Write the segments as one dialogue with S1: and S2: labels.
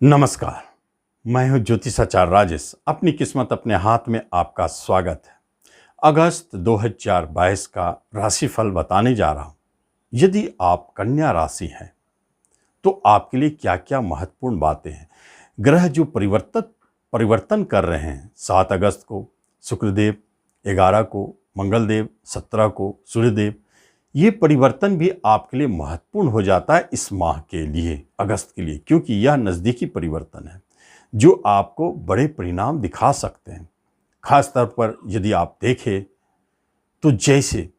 S1: नमस्कार। मैं हूं ज्योतिषाचार्य राजेश। अपनी किस्मत अपने हाथ में आपका स्वागत है। अगस्त 2022 का राशिफल बताने जा रहा हूं। यदि आप कन्या राशि हैं तो आपके लिए क्या क्या महत्वपूर्ण बातें हैं। ग्रह जो परिवर्तन कर रहे हैं, 7 अगस्त को शुक्रदेव, 11 को मंगलदेव, 17 को सूर्यदेव, ये परिवर्तन भी आपके लिए महत्वपूर्ण हो जाता है इस माह के लिए, अगस्त के लिए, क्योंकि यह नज़दीकी परिवर्तन है जो आपको बड़े परिणाम दिखा सकते हैं। खास तौर पर यदि आप देखें तो जैसे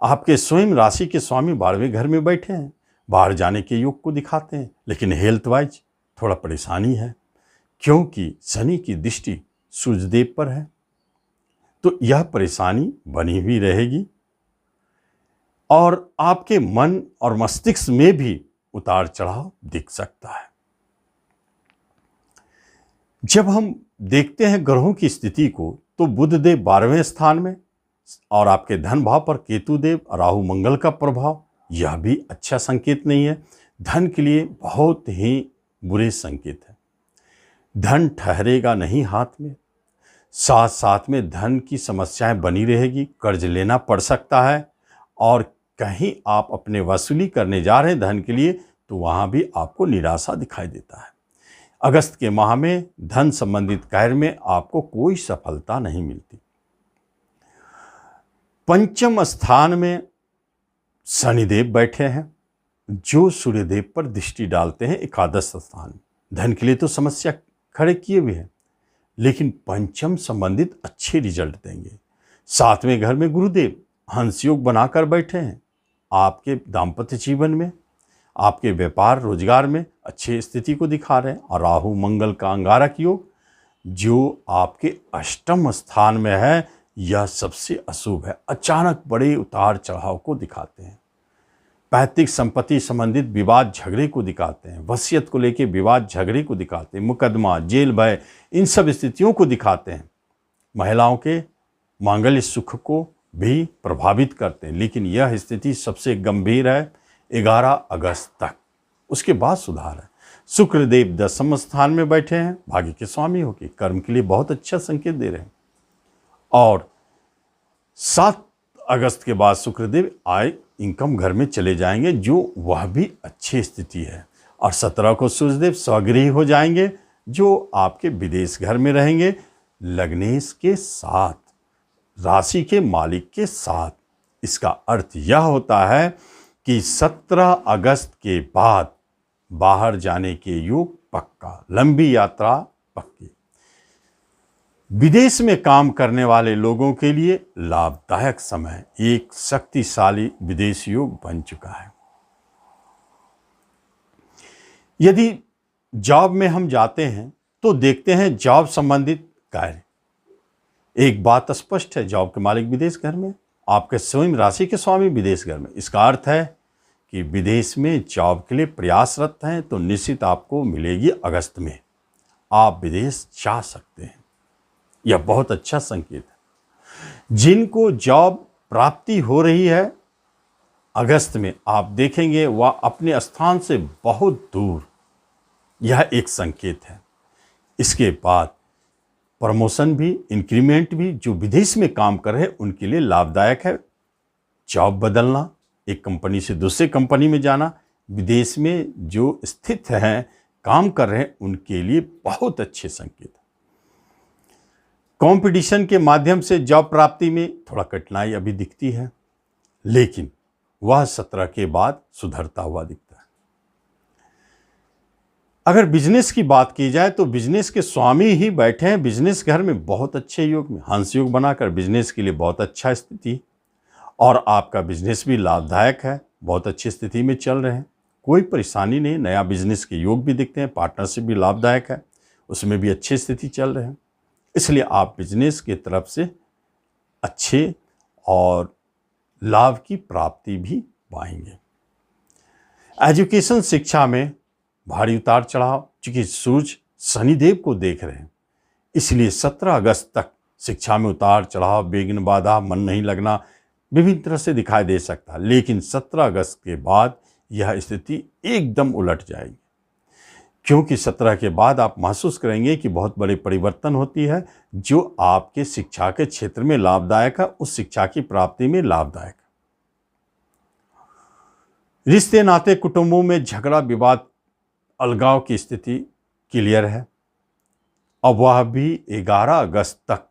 S1: आपके स्वयं राशि के स्वामी 12वें घर में बैठे हैं, बाहर जाने के योग को दिखाते हैं, लेकिन हेल्थ वाइज थोड़ा परेशानी है क्योंकि शनि की दृष्टि सूर्यदेव पर है, तो यह परेशानी बनी हुई रहेगी और आपके मन और मस्तिष्क में भी उतार चढ़ाव दिख सकता है। जब हम देखते हैं ग्रहों की स्थिति को तो बुध देव 12वें स्थान में और आपके धन भाव पर केतु देव राहु मंगल का प्रभाव, यह भी अच्छा संकेत नहीं है। धन के लिए बहुत ही बुरे संकेत है। धन ठहरेगा नहीं हाथ में, साथ साथ में धन की समस्याएं बनी रहेगी, कर्ज लेना पड़ सकता है और कहीं आप अपने वसूली करने जा रहे हैं धन के लिए तो वहां भी आपको निराशा दिखाई देता है। अगस्त के माह में धन संबंधित कार्य में आपको कोई सफलता नहीं मिलती। पंचम स्थान में शनिदेव बैठे हैं जो सूर्यदेव पर दृष्टि डालते हैं एकादश स्थान में। धन के लिए तो समस्या खड़े किए हुए हैं, लेकिन पंचम संबंधित अच्छे रिजल्ट देंगे। 7वें घर में गुरुदेव हंस योग बनाकर बैठे हैं। आपके दाम्पत्य जीवन में, आपके व्यापार रोजगार में अच्छी स्थिति को दिखा रहे हैं और राहु मंगल का अंगारक योग जो आपके अष्टम स्थान में है, यह सबसे अशुभ है। अचानक बड़े उतार चढ़ाव को दिखाते हैं। पैतृक संपत्ति संबंधित विवाद झगड़े को दिखाते हैं। वसीयत को लेकर विवाद झगड़े को दिखाते हैं। मुकदमा, जेल भय, इन सब स्थितियों को दिखाते हैं। महिलाओं के मांगल्य सुख को भी प्रभावित करते हैं, लेकिन यह स्थिति सबसे गंभीर है 11 अगस्त तक। उसके बाद सुधार है। शुक्रदेव 10वें स्थान में बैठे हैं, भाग्य के स्वामी होकर कर्म के लिए बहुत अच्छा संकेत दे रहे हैं। और 7 अगस्त के बाद शुक्रदेव आय इनकम घर में चले जाएंगे, जो वह भी अच्छी स्थिति है। और 17 को सूर्यदेव स्वगृही हो जाएंगे, जो आपके विदेश घर में रहेंगे, लग्नेश के साथ, राशि के मालिक के साथ। इसका अर्थ यह होता है कि 17 अगस्त के बाद बाहर जाने के योग पक्का, लंबी यात्रा पक्की। विदेश में काम करने वाले लोगों के लिए लाभदायक समय, एक शक्तिशाली विदेश योग बन चुका है। यदि जॉब में हम जाते हैं तो देखते हैं जॉब संबंधित कार्य, एक बात स्पष्ट है, जॉब के मालिक विदेश घर में, आपके स्वयं राशि के स्वामी विदेश घर में। इसका अर्थ है कि विदेश में जॉब के लिए प्रयासरत हैं तो निश्चित आपको मिलेगी अगस्त में, आप विदेश जा सकते हैं। यह बहुत अच्छा संकेत है। जिनको जॉब प्राप्ति हो रही है अगस्त में, आप देखेंगे वह अपने स्थान से बहुत दूर, यह एक संकेत है। इसके बाद प्रमोशन भी, इंक्रीमेंट भी, जो विदेश में काम कर रहे हैं उनके लिए लाभदायक है। जॉब बदलना, एक कंपनी से दूसरे कंपनी में जाना, विदेश में जो स्थित हैं, काम कर रहे हैं, उनके लिए बहुत अच्छे संकेत है। कंपटीशन के माध्यम से जॉब प्राप्ति में थोड़ा कठिनाई अभी दिखती है, लेकिन वह 17 के बाद सुधरता हुआ दिखता है। अगर बिजनेस की बात की जाए तो बिजनेस के स्वामी ही बैठे हैं बिजनेस घर में, बहुत अच्छे योग में, हंस योग बनाकर बिजनेस के लिए बहुत अच्छा स्थिति, और आपका बिजनेस भी लाभदायक है, बहुत अच्छी स्थिति में चल रहे हैं, कोई परेशानी नहीं। नया बिजनेस के योग भी दिखते हैं, पार्टनरशिप भी लाभदायक है, उसमें भी अच्छी स्थिति चल रहे हैं। इसलिए आप बिजनेस की तरफ से अच्छे और लाभ की प्राप्ति भी पाएंगे। एजुकेशन, शिक्षा में भारी उतार चढ़ाव, चूंकि सूर्य शनिदेव को देख रहे हैं, इसलिए 17 अगस्त तक शिक्षा में उतार चढ़ाव, विघ्न, बाधा, मन नहीं लगना विभिन्न तरह से दिखाई दे सकता है, लेकिन 17 अगस्त के बाद यह स्थिति एकदम उलट जाएगी। क्योंकि 17 के बाद आप महसूस करेंगे कि बहुत बड़ी परिवर्तन होती है जो आपके शिक्षा के क्षेत्र में लाभदायक है, उस शिक्षा की प्राप्ति में लाभदायक है। रिश्ते नाते कुटुंबों में झगड़ा विवाद अलगाव की स्थिति क्लियर है। अब वह भी 11 अगस्त तक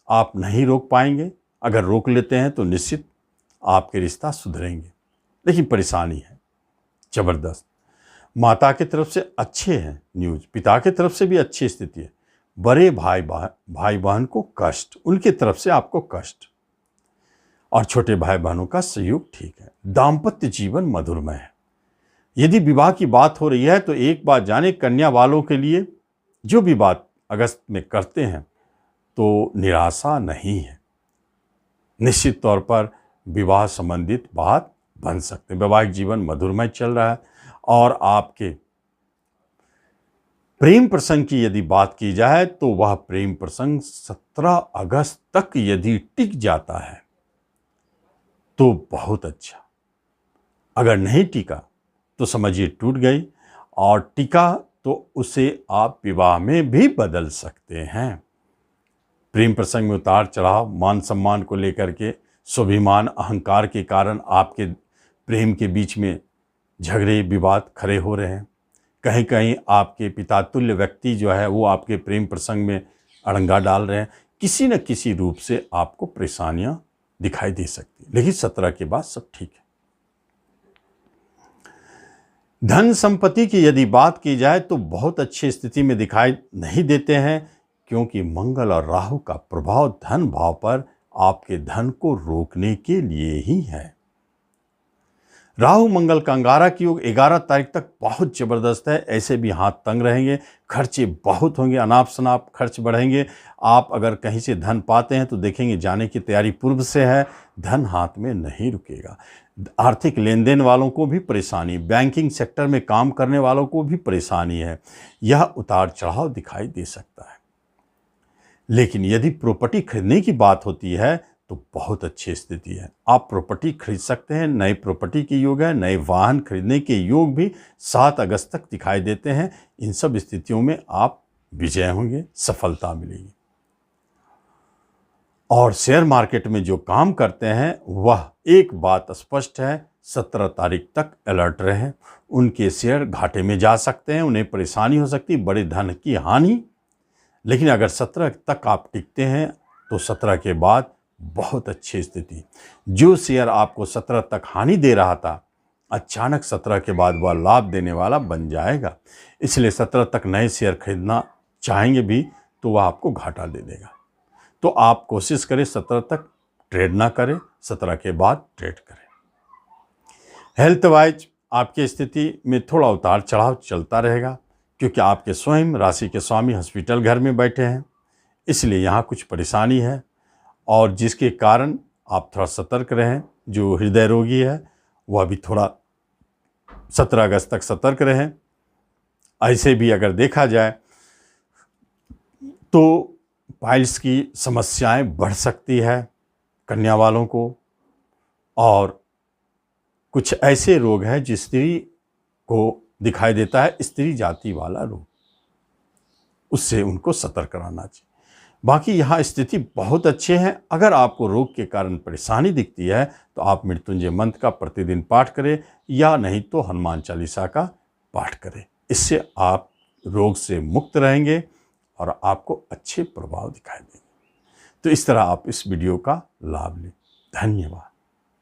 S1: आप नहीं रोक पाएंगे। अगर रोक लेते हैं तो निश्चित आपके रिश्ता सुधरेंगे, लेकिन परेशानी है जबरदस्त। माता की तरफ से अच्छे हैं न्यूज, पिता की तरफ से भी अच्छी स्थिति है। बड़े भाई बहन को कष्ट, उनकी तरफ से आपको कष्ट, और छोटे भाई बहनों का सहयोग ठीक है। दाम्पत्य जीवन मधुरमय है। यदि विवाह की बात हो रही है तो एक बात जाने, कन्या वालों के लिए जो भी बात अगस्त में करते हैं तो निराशा नहीं है। निश्चित तौर पर विवाह संबंधित बात बन सकते हैं। वैवाहिक जीवन मधुरमय चल रहा है। और आपके प्रेम प्रसंग की यदि बात की जाए तो वह प्रेम प्रसंग 17 अगस्त तक यदि टिक जाता है तो बहुत अच्छा। अगर नहीं टिका तो समझिए टूट गई, और टिका तो उसे आप विवाह में भी बदल सकते हैं। प्रेम प्रसंग में उतार चढ़ाव, मान सम्मान को लेकर के, स्वाभिमान अहंकार के कारण आपके प्रेम के बीच में झगड़े विवाद खड़े हो रहे हैं। कहीं कहीं आपके पिता तुल्य व्यक्ति जो है वो आपके प्रेम प्रसंग में अड़ंगा डाल रहे हैं। किसी न किसी रूप से आपको परेशानियां दिखाई दे सकती है, लेकिन 17 के बाद सब ठीक है। धन संपत्ति की यदि बात की जाए तो बहुत अच्छी स्थिति में दिखाई नहीं देते हैं, क्योंकि मंगल और राहु का प्रभाव धन भाव पर आपके धन को रोकने के लिए ही है। राहु मंगल का अंगारा की योग 11 तारीख तक बहुत जबरदस्त है। ऐसे भी हाथ तंग रहेंगे, खर्चे बहुत होंगे, अनाप शनाप खर्च बढ़ेंगे। आप अगर कहीं से धन पाते हैं तो देखेंगे जाने की तैयारी पूर्व से है, धन हाथ में नहीं रुकेगा। आर्थिक लेन देन वालों को भी परेशानी, बैंकिंग सेक्टर में काम करने वालों को भी परेशानी है। यह उतार चढ़ाव दिखाई दे सकता है। लेकिन यदि प्रॉपर्टी खरीदने की बात होती है तो बहुत अच्छी स्थिति है। आप प्रॉपर्टी खरीद सकते हैं, नई प्रॉपर्टी के योग है, नए वाहन खरीदने के योग भी 7 अगस्त तक दिखाई देते हैं। इन सब स्थितियों में आप विजय होंगे, सफलता मिलेगी। और शेयर मार्केट में जो काम करते हैं वह एक बात स्पष्ट है, 17 तारीख तक अलर्ट रहें। उनके शेयर घाटे में जा सकते हैं, उन्हें परेशानी हो सकती है, बड़े धन की हानि। लेकिन अगर 17 तक आप टिकते हैं तो 17 के बाद बहुत अच्छी स्थिति। जो शेयर आपको 17 तक हानि दे रहा था, अचानक 17 के बाद वह लाभ देने वाला बन जाएगा। इसलिए 17 तक नए शेयर खरीदना चाहेंगे भी तो वह आपको घाटा दे देगा। तो आप कोशिश करें 17 तक ट्रेड ना करें, 17 के बाद ट्रेड करें। हेल्थ वाइज आपकी स्थिति में थोड़ा उतार चढ़ाव चलता रहेगा, क्योंकि आपके स्वयं राशि के स्वामी हॉस्पिटल घर में बैठे हैं, इसलिए यहाँ कुछ परेशानी है, और जिसके कारण आप थोड़ा सतर्क रहें। जो हृदय रोगी है वह भी थोड़ा 17 अगस्त तक सतर्क रहें। ऐसे भी अगर देखा जाए तो पाइल्स की समस्याएं बढ़ सकती है कन्या वालों को, और कुछ ऐसे रोग हैं जो स्त्री को दिखाई देता है, स्त्री जाति वाला रोग, उससे उनको सतर्क रहना चाहिए। बाकी यहाँ स्थिति बहुत अच्छे हैं। अगर आपको रोग के कारण परेशानी दिखती है तो आप मृत्युंजय मंत्र का प्रतिदिन पाठ करें, या नहीं तो हनुमान चालीसा का पाठ करें। इससे आप रोग से मुक्त रहेंगे और आपको अच्छे प्रभाव दिखाई देंगे। तो इस तरह आप इस वीडियो का लाभ लें। धन्यवाद।